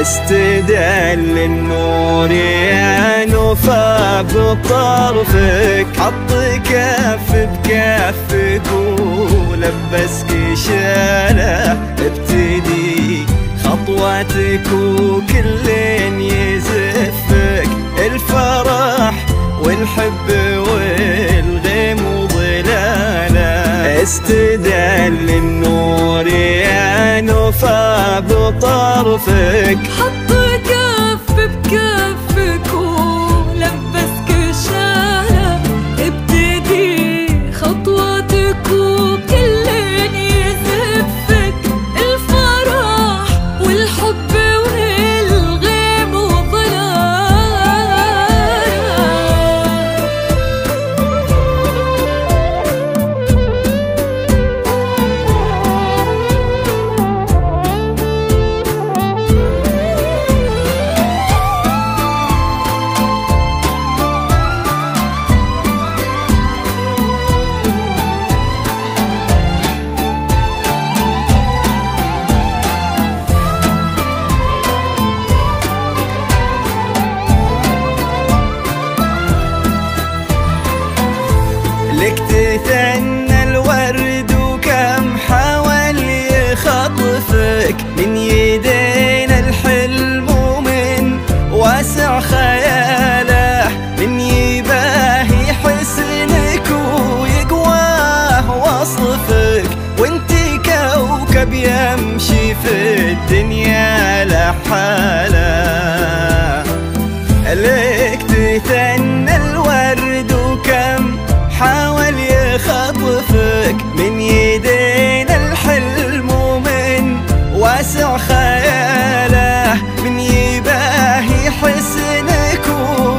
استدل النور ينفى بطرفك، حط كف بكفك ولبسك شاله، ابتدي خطواتك وكل يزفك، الفرح والحب والغيم وظلاله. استدل النور ينفى بطرفك، حط كف بكفك ولبسك شاله، ابتدي خطواتك وكل يزفك، الفرح والحب والغيم لك تثنى الورد وكم حاول يخطفك، من يدين الحلم ومن واسع خياله، من يباهي حسنك ويقواه وصفك، وانتي كوكب يمشي في الدنيا لحاله. لك تثنى الورد وكم حاول يخطفك، من يدين الحلم ومن واسع خياله، من يباهي حسنك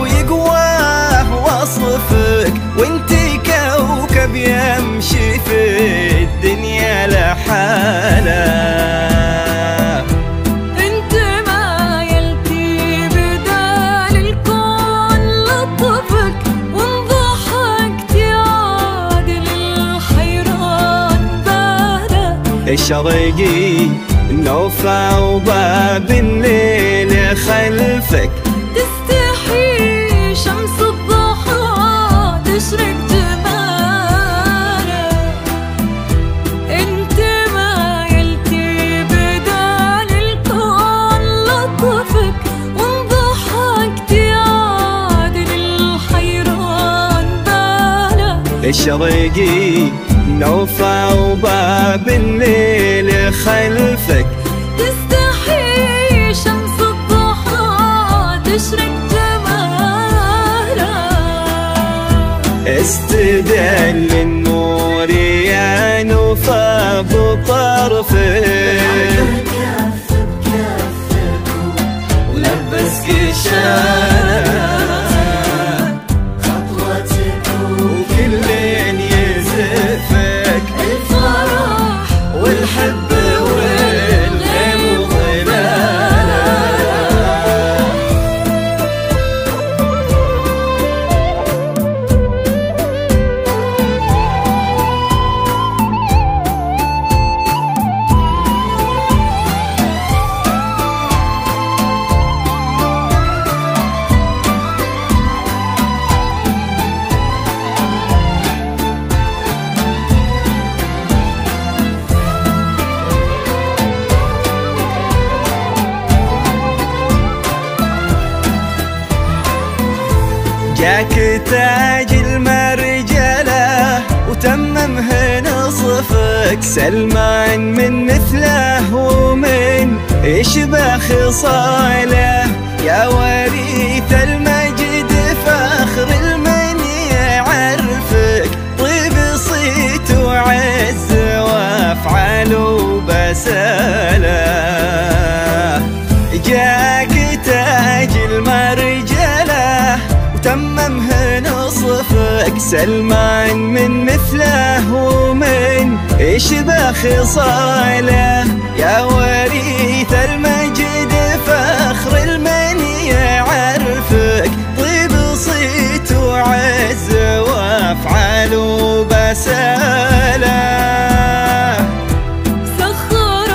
ويقواه وصفك، وانتي كوكب يمشي في الدنيا لحاله. الشرقي نوفى وباب الليل خلفك، تستحي شمس الضحى تشرق جماله، انت ما يلتي بدال الكون لطفك، وانضحكت يعادل الحيران باله. الشرقي نوفى وباب الليل خلفك، تستحي شمس الضحى تشرق جماله. استدل النور ينفى بطرفك، كف بكفك ولبسك شاله، والحب والغيم وظلاله. جاك تاج المرجله وتممه نصفك، سلمان من مثله ومن يشبه خصاله يا وريث المجد فخر المن يعرفك طيب صيت وعز وافعال وبساله جاك تاج المرجله وتممه نصفك سلمان من مثله ومن يشبه خصاله يا وريث المجد فخر المن يعرفك طيب صيت وعز وافعال وبساله سخر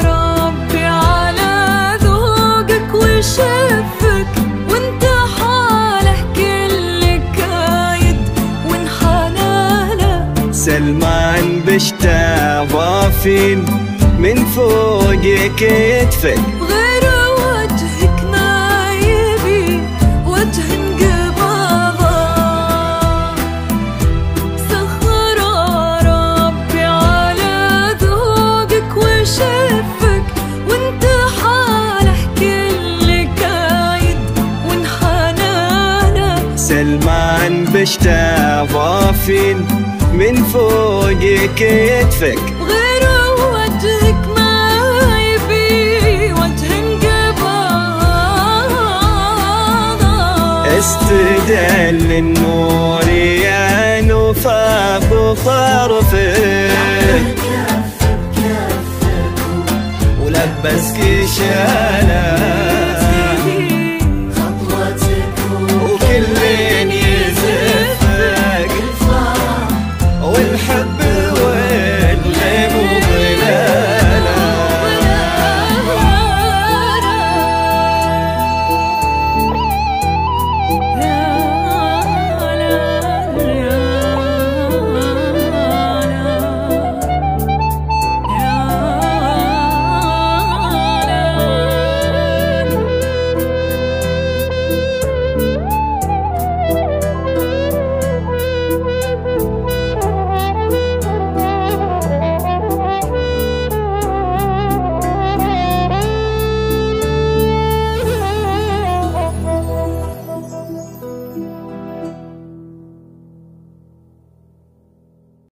ربي على ذوقك وشفك وانت حاله كل كايد وانحناله سلمان بشتا ضافين من فوق كتفك غير وجهك ما يبي وجه انقباضه سخر ربي على ذوقك وشفك وانت حاله كل كايد وانحناله سلمان بشتا ضافين من فوق كتفك غير وجهك ما يبي وجه انقباضه استدل النور يا نفاض طرفك ولبسك شاله